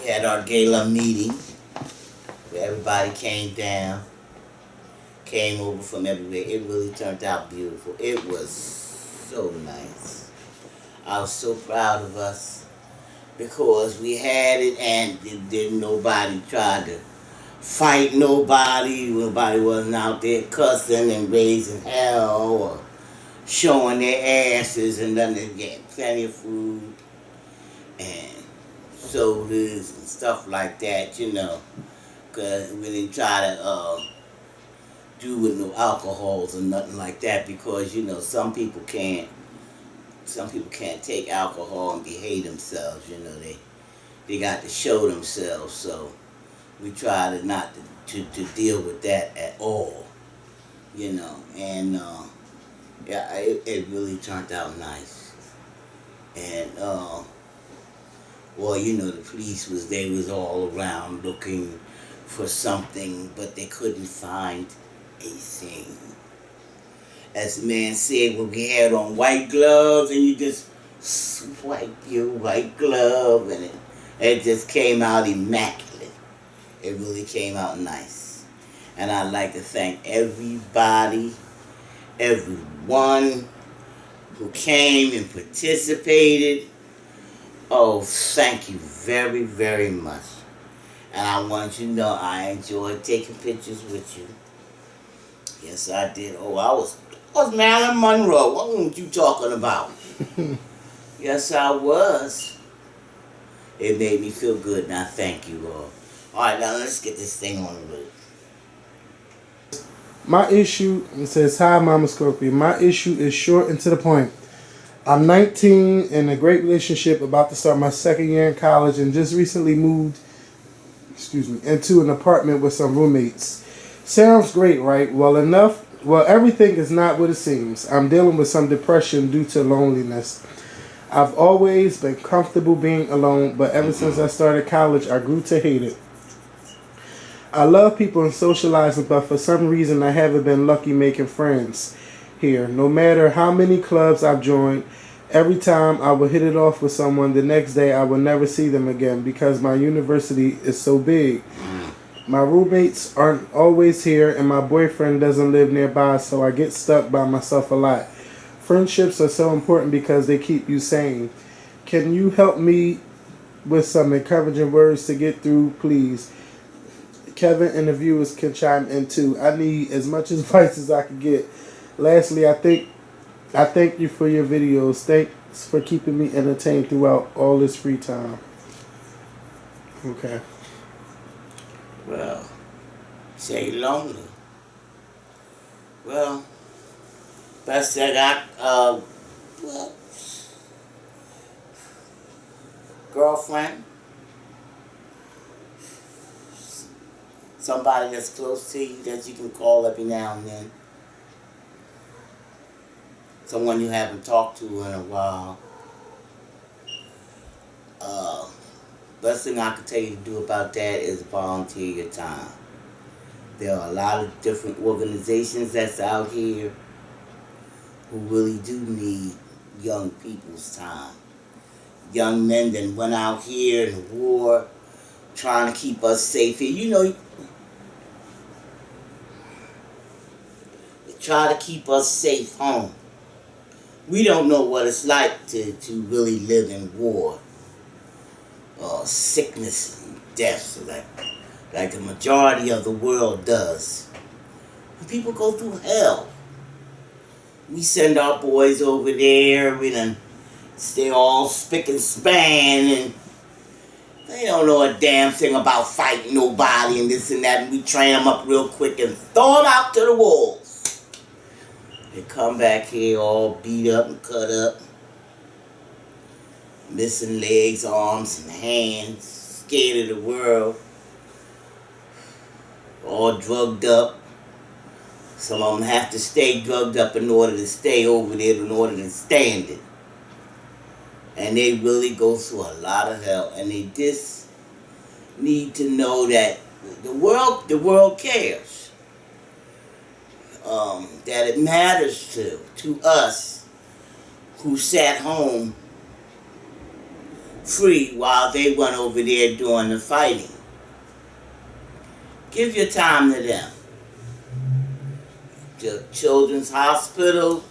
had our gala meeting where everybody came down, came over from everywhere. It really turned out beautiful. It was so nice. I was so proud of us because we had it and didn't nobody try to fight nobody. Nobody wasn't out there cussing and raising hell or showing their asses and then they get plenty of food and sodas and stuff like that, you know, because we didn't try to do with no alcohols or nothing like that because, you know, some people can't take alcohol and behave themselves, you know, they got to show themselves, so we try to not to deal with that at all, you know, and yeah, it really turned out nice. And well, you know, the police was all around looking for something, but they couldn't find a thing. As the man said, when we had on white gloves and you just swipe your white glove and it just came out immaculate. It really came out nice. And I'd like to thank everybody, everyone who came and participated. Oh, thank you very, very much. And I want you to know I enjoyed taking pictures with you. Yes, I did. Oh, I was Marilyn Monroe. What were you talking about? Yes, I was. It made me feel good, and I thank you all. All right, now let's get this thing on the road. My issue, it says, hi, Mama Scorpion. My issue is short and to the point. I'm 19 in a great relationship, about to start my second year in college, and just recently moved, into an apartment with some roommates. Sounds great, right? Well, everything is not what it seems. I'm dealing with some depression due to loneliness. I've always been comfortable being alone, but ever since I started college, I grew to hate it. I love people and socializing, but for some reason I haven't been lucky making friends here. No matter how many clubs I've joined, every time I would hit it off with someone, the next day I would never see them again because my university is so big. My roommates aren't always here and my boyfriend doesn't live nearby, so I get stuck by myself a lot. Friendships are so important because they keep you sane. Can you help me with some encouraging words to get through, please? Kevin and the viewers can chime in too. I need as much advice as I can get. Lastly, I thank you for your videos. Thanks for keeping me entertained throughout all this free time. Okay. Well, say lonely. Well, best I got, well, girlfriend, somebody that's close to you that you can call every now and then, someone you haven't talked to in a while. Best thing I can tell you to do about that is volunteer your time. There are a lot of different organizations that's out here who really do need young people's time. Young men that went out here in the war trying to keep us safe here. You know, they try to keep us safe home. We don't know what it's like to really live in war. Sickness and death, like the majority of the world does. And people go through hell. We send our boys over there, we done stay all spick and span, and they don't know a damn thing about fighting nobody and this and that, and we train them up real quick and throw them out to the wolves. They come back here all beat up and cut up, missing legs, arms, and hands, scared of the world, all drugged up. Some of them have to stay drugged up in order to stay over there, in order to stand it. And they really go through a lot of hell, and they just need to know that the world cares. That it matters to us who sat home free while they went over there doing the fighting. Give your time to them. The children's hospital,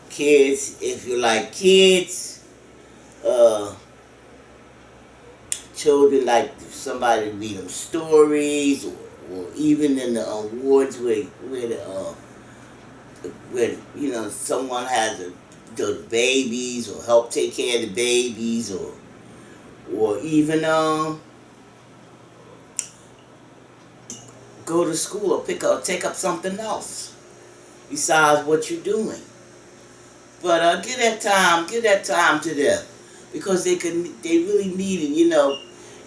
kids, if you like kids, children like somebody read them stories, or even in the wards where someone has the babies or help take care of the babies, or even go to school or take up something else besides what you're doing. But give that time to them, because they really need it.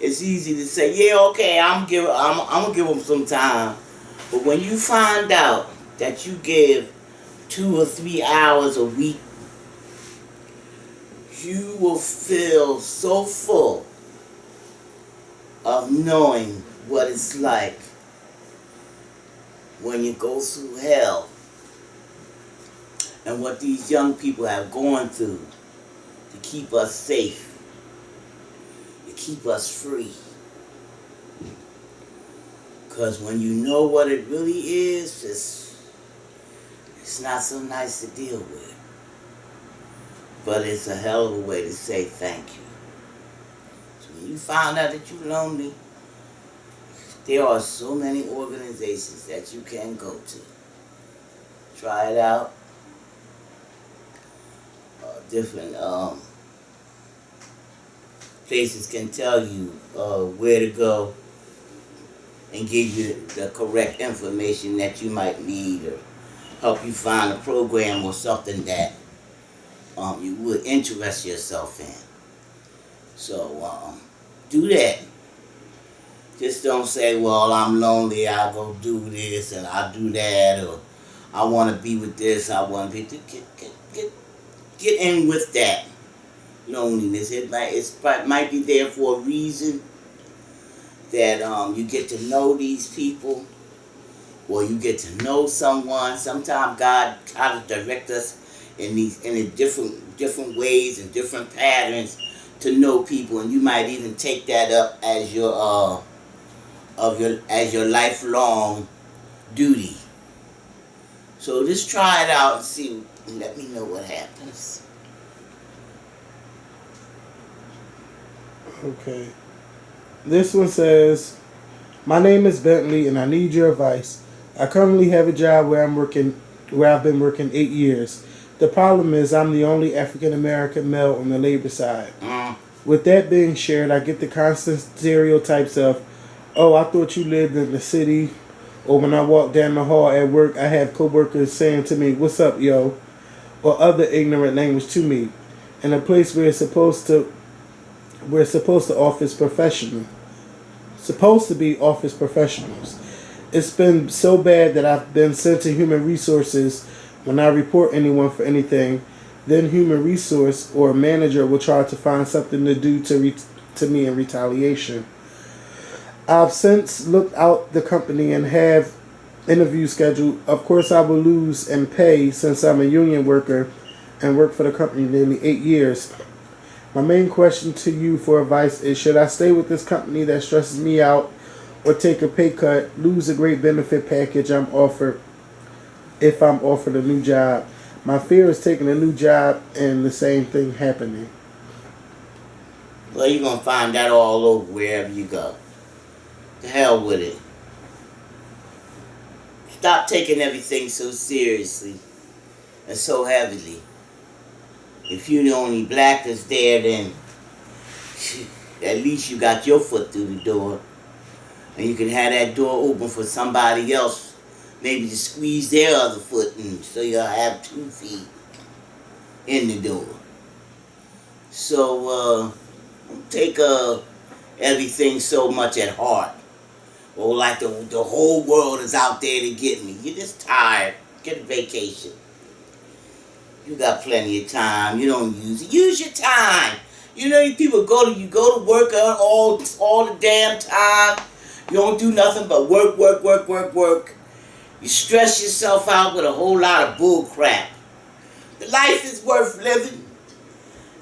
It's easy to say, yeah, okay, I'm gonna give them some time, but when you find out that you give 2 or 3 hours a week, you will feel so full of knowing what it's like when you go through hell, and what these young people have gone through to keep us safe, to keep us free. Because when you know what it really is, it's not so nice to deal with. But it's a hell of a way to say thank you. So when you find out that you're lonely, there are so many organizations that you can go to. Try it out. Different places can tell you where to go and give you the correct information that you might need, or help you find a program or something that you would interest yourself in. So do that. Just don't say, well, I'm lonely, I'll go do this and I'll do that, or I want to be with this, I want to be... Get in with that loneliness. It might be there for a reason, that you get to know these people, or you get to know someone. Sometimes God tries to direct us in different ways and different patterns to know people, and you might even take that up as your lifelong duty. So just try it out and see. Let me know what happens. Okay. This one says, my name is Bentley and I need your advice. I currently have a job where I've been working 8 years. The problem is I'm the only African American male on the labor side. With that being shared, I get the constant stereotypes of, oh, I thought you lived in the city. Or when I walk down the hall at work, I have coworkers saying to me, what's up, yo? Or other ignorant language to me. In a place where it's supposed to office professional. Supposed to be office professionals. It's been so bad that I've been sent to human resources when I report anyone for anything. Then human resource or manager will try to find something to do to me in retaliation. I've since looked out the company and have interviews scheduled. Of course, I will lose in pay since I'm a union worker and worked for the company nearly 8 years. My main question to you for advice is, should I stay with this company that stresses me out, or take a pay cut, lose a great benefit package I'm offered if I'm offered a new job? My fear is taking a new job and the same thing happening. Well, you're going to find that all over wherever you go. The hell with it. Stop taking everything so seriously and so heavily. If you're the only black that's there, then at least you got your foot through the door. And you can have that door open for somebody else, maybe to squeeze their other foot in, so you'll have 2 feet in the door. So don't take everything so much at heart. Or like the whole world is out there to get me. You're just tired. Get a vacation. You got plenty of time. You don't use it. Use your time. You know, you people go to work all the damn time. You don't do nothing but work. You stress yourself out with a whole lot of bull crap. The life is worth living.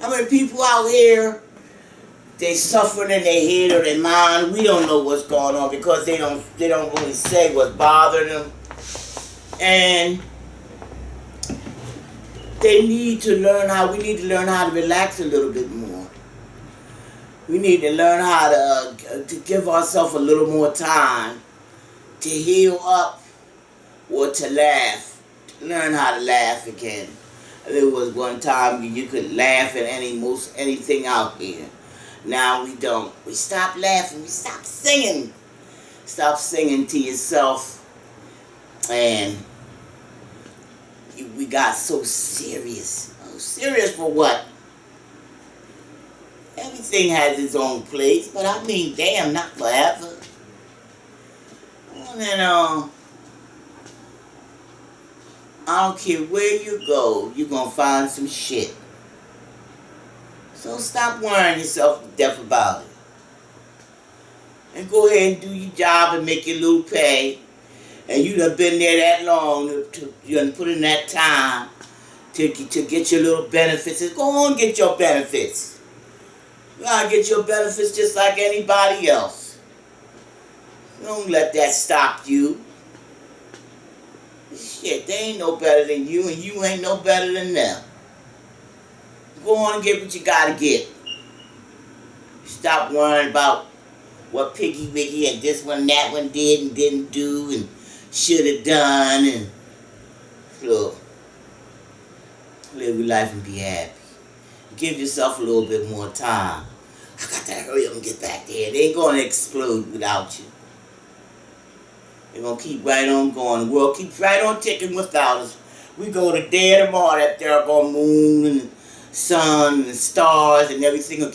How many people out here they suffering in their head or their mind. We don't know what's going on because they don't really say what's bothering them. And we need to learn how to relax a little bit more. We need to learn how to give ourselves a little more time to heal up or to laugh. Learn how to laugh again. There was one time you could laugh at anything out here. Now we don't. We stop laughing. We stop singing. Stop singing to yourself. And we got so serious. Serious for what? Everything has its own place, but I mean, damn, not forever. And then, I don't care where you go, you're gonna find some shit. So stop worrying yourself to death about it. And go ahead and do your job and make your little pay. And you done been there that long, you done put in that time to get your little benefits. And go on and get your benefits. You gotta get your benefits just like anybody else. Don't let that stop you. Shit, they ain't no better than you, and you ain't no better than them. Go on and get what you gotta get. Stop worrying about what Piggy Wiggy and this one, that one did and didn't do and should have done. And look, live your life and be happy. Give yourself a little bit more time. I got to hurry up and get back there. They ain't gonna explode without you. They're gonna keep right on going. The world keeps right on ticking without us. We go to day tomorrow, that there go moon and sun and stars and everything will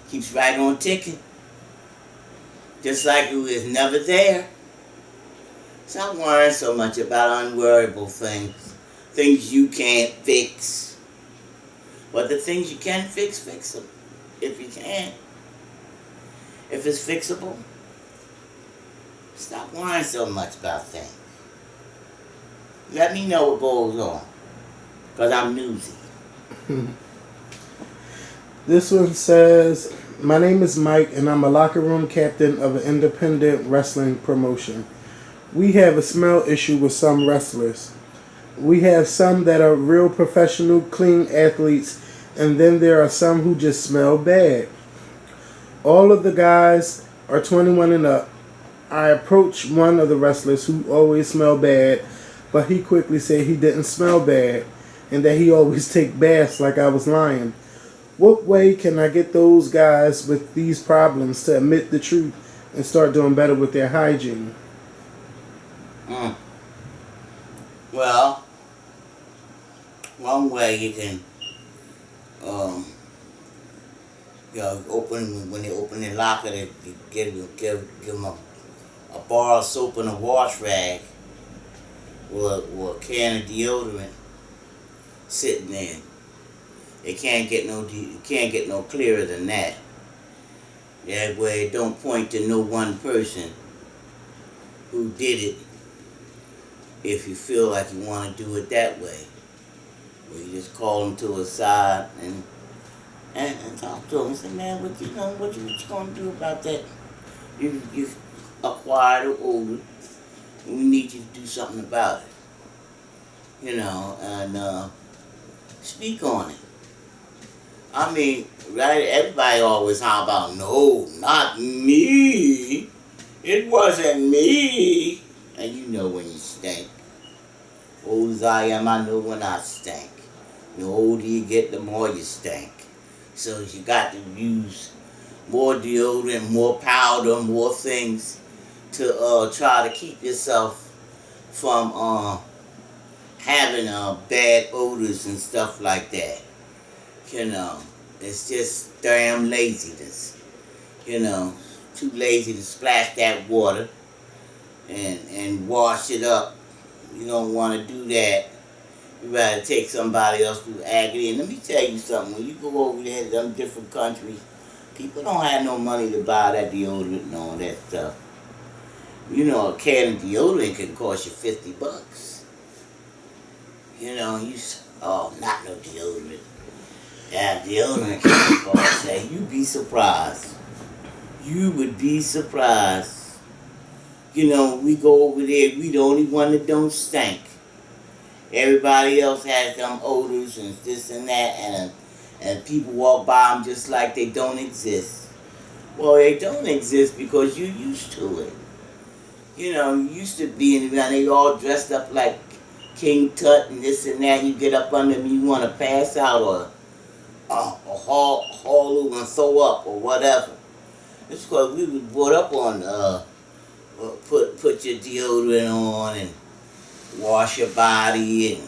keeps right on ticking. Just like it was never there. Stop worrying so much about unworryable things. Things you can't fix. But the things you can fix them. If you can. If it's fixable. Stop worrying so much about things. Let me know what goes on. Because I'm newsy. This one says, my name is Mike and I'm a locker room captain of an independent wrestling promotion. We have a smell issue with some wrestlers. We have some that are real professional, clean athletes, and then there are some who just smell bad. All of the guys are 21 and up. I approached one of the wrestlers who always smelled bad, but he quickly said he didn't smell bad and that he always take baths like I was lying. What way can I get those guys with these problems to admit the truth and start doing better with their hygiene? Well, one way you can when they open their locker, they give them a bar of soap and a wash rag or a can of deodorant sitting there. It can't get no clearer than that. That way it don't point to no one person who did it. If you feel like you want to do it that way, where you just call them to a side and talk to them and say, man, what you gonna do about that? You've acquired an odor. We need you to do something about it. And speak on it. I mean, right? Everybody always talk about, no, not me. It wasn't me. And you know when you stink. Old as I am, I know when I stink. The older you get, the more you stink. So you got to use more deodorant, more powder, more things to try to keep yourself from having bad odors and stuff like that. It's just damn laziness. Too lazy to splash that water and wash it up. You don't want to do that. You rather take somebody else to agony. And let me tell you something. When you go over there to them different countries, people don't have no money to buy that deodorant and all that stuff. A can of deodorant can cost you $50. Not no deodorant. Yeah, deodorant chemical. Say, you'd be surprised. You would be surprised. You know, we go over there, we the only one that don't stink. Everybody else has them odors and this and that, and people walk by them just like they don't exist. Well, they don't exist because you're used to it. You know, you used to be in around, they all dressed up like King Tut and this and that, and you get up under them, you want to pass out or haul over and throw up or whatever. It's because we was brought up on put your deodorant on and wash your body and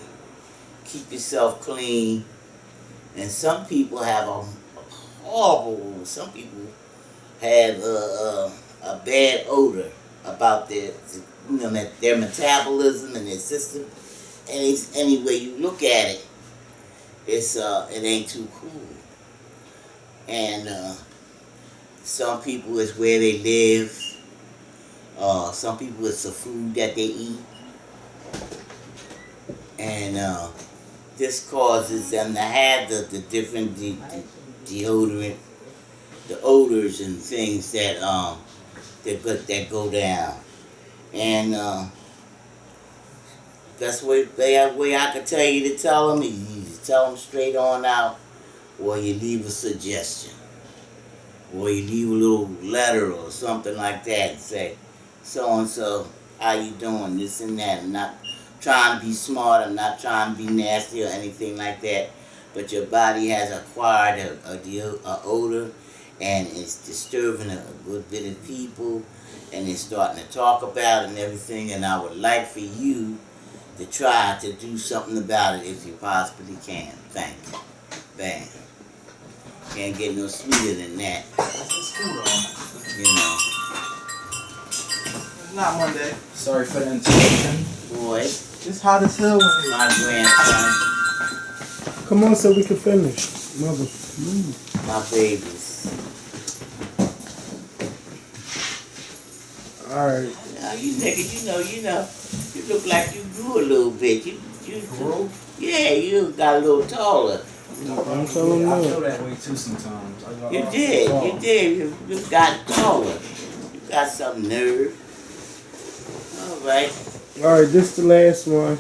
keep yourself clean. And some people have a horrible. Some people have a bad odor about their metabolism and their system. Any way you look at it, it ain't too cool. And some people it's where they live. Some people it's the food that they eat. And this causes them to have the different deodorant, the odors and things that go down. And that's the way I could tell you to tell them. You tell them straight on out, or you leave a suggestion, or you leave a little letter or something like that and say, so and so, how you doing? This and that. I'm not trying to be smart. I'm not trying to be nasty or anything like that. But your body has acquired a odor, and it's disturbing a good bit of people, and they're starting to talk about it and everything. And I would like for you to try to do something about it if you possibly can. Thank you. Bam. Can't get no sweeter than that. You know. Not Monday. Sorry for the interruption. Boy. It's hot as hell when you... My grandson. Come on so we can finish. Mother. My babies. Alright. Now you niggas, you look like you grew a little bit. You Grew? Yeah, you got a little taller. I'm telling you. I feel that way too sometimes. You did. You got taller. You got some nerve. Alright. Alright, this the last one.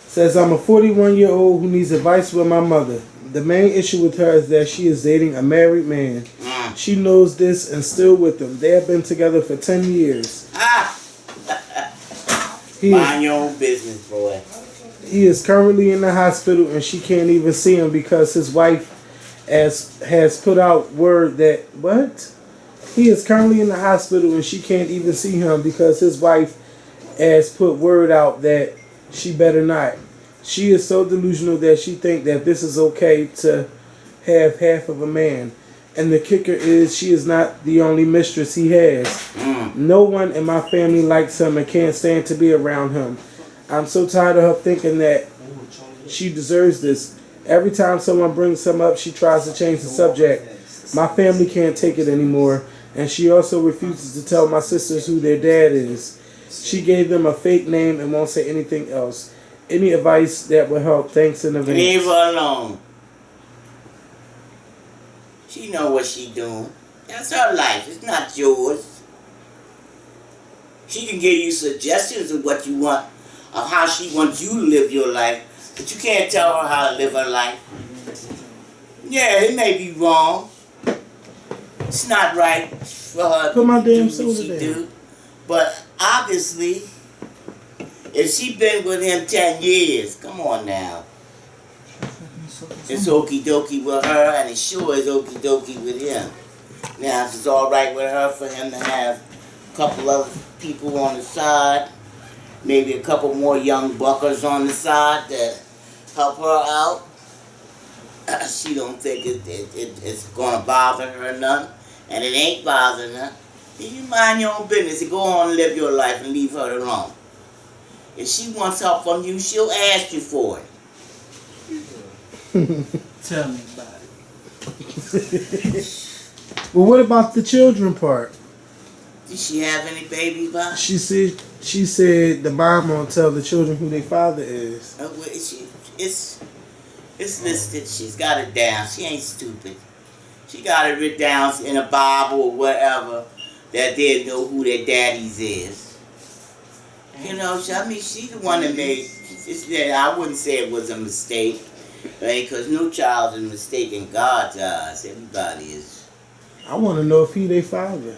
Says, I'm a 41-year-old who needs advice with my mother. The main issue with her is that she is dating a married man. She knows this and still with him. They have been together for 10 years. Mind your own business, boy. He is currently in the hospital and she can't even see him because his wife has put out word that... What? He is currently in the hospital and she can't even see him because his wife has put word out that she better not. She is so delusional that she thinks that this is okay to have half of a man. And the kicker is she is not the only mistress he has. No one in my family likes him and can't stand to be around him. I'm so tired of her thinking that she deserves this. Every time someone brings him up, she tries to change the subject. My family can't take it anymore. And she also refuses to tell my sisters who their dad is. She gave them a fake name and won't say anything else. Any advice that will help? Thanks in advance. Leave her alone. She know what she doing. That's her life. It's not yours. She can give you suggestions of what you want, of how she wants you to live your life, but you can't tell her how to live her life. Yeah, it may be wrong. It's not right for her Put my to damn do what soda she down. do. But obviously, if she been with him 10 years, come on now. It's okie dokie with her, and it sure is okie dokie with him. Now, if it's all right with her for him to have a couple other people on the side, maybe a couple more young buckers on the side to help her out, she don't think it's gonna bother her none, and it ain't bothering her. You mind your own business and go on and live your life and leave her alone. If she wants help from you, she'll ask you for it. Tell me about it. Well, what about the children part? Did she have any baby by? She said the mom won't tell the children who their father is. It's listed. She's got it down. She ain't stupid. She got it written down in a Bible or whatever that they know who their daddies is. You know, I mean, she's the one that made. I wouldn't say it was a mistake, right? Because no child is a mistake in God's eyes. Everybody is. I want to know if he their father.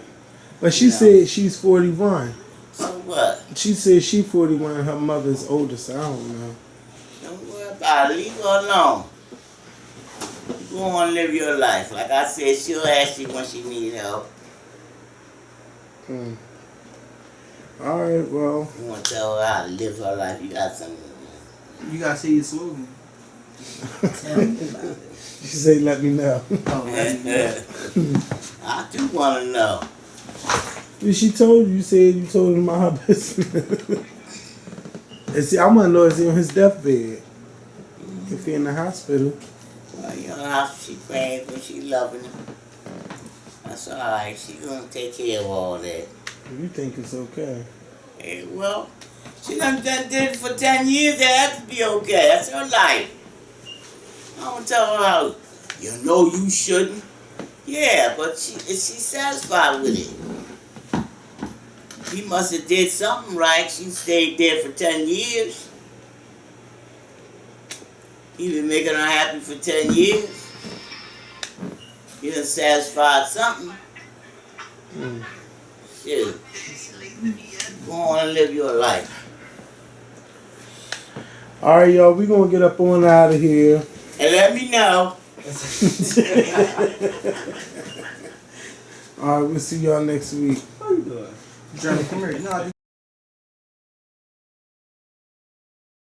But she No. said she's 41. So what? She said she 41 and her mother's older, so I don't know. Don't worry about it. Leave her alone. Go on and live your life. Like I said, she'll ask you when she need help. All right, well. You want to tell her how to live her life, you got something. You gotta see your slogan. Tell me about it. She said, let me know. Oh, I do want to know. She told you, said you told him about her business. And see, I want to know is he on his deathbed? If he in the hospital. Well, you know how she praying when she loving him. That's all right. She gonna take care of all that. You think it's okay? Hey, well, she done did it for 10 years. That has to be okay. That's her life. I don't tell her how. You know you shouldn't. Yeah, but she's satisfied with it. He must have did something right. She stayed there for 10 years. He been making her happy for 10 years. He done satisfied something. Shit. Go on and live your life. All right, y'all. We going to get up on out of here. And let me know. All right, we'll see y'all next week. How you doing? Johnny, come here. No,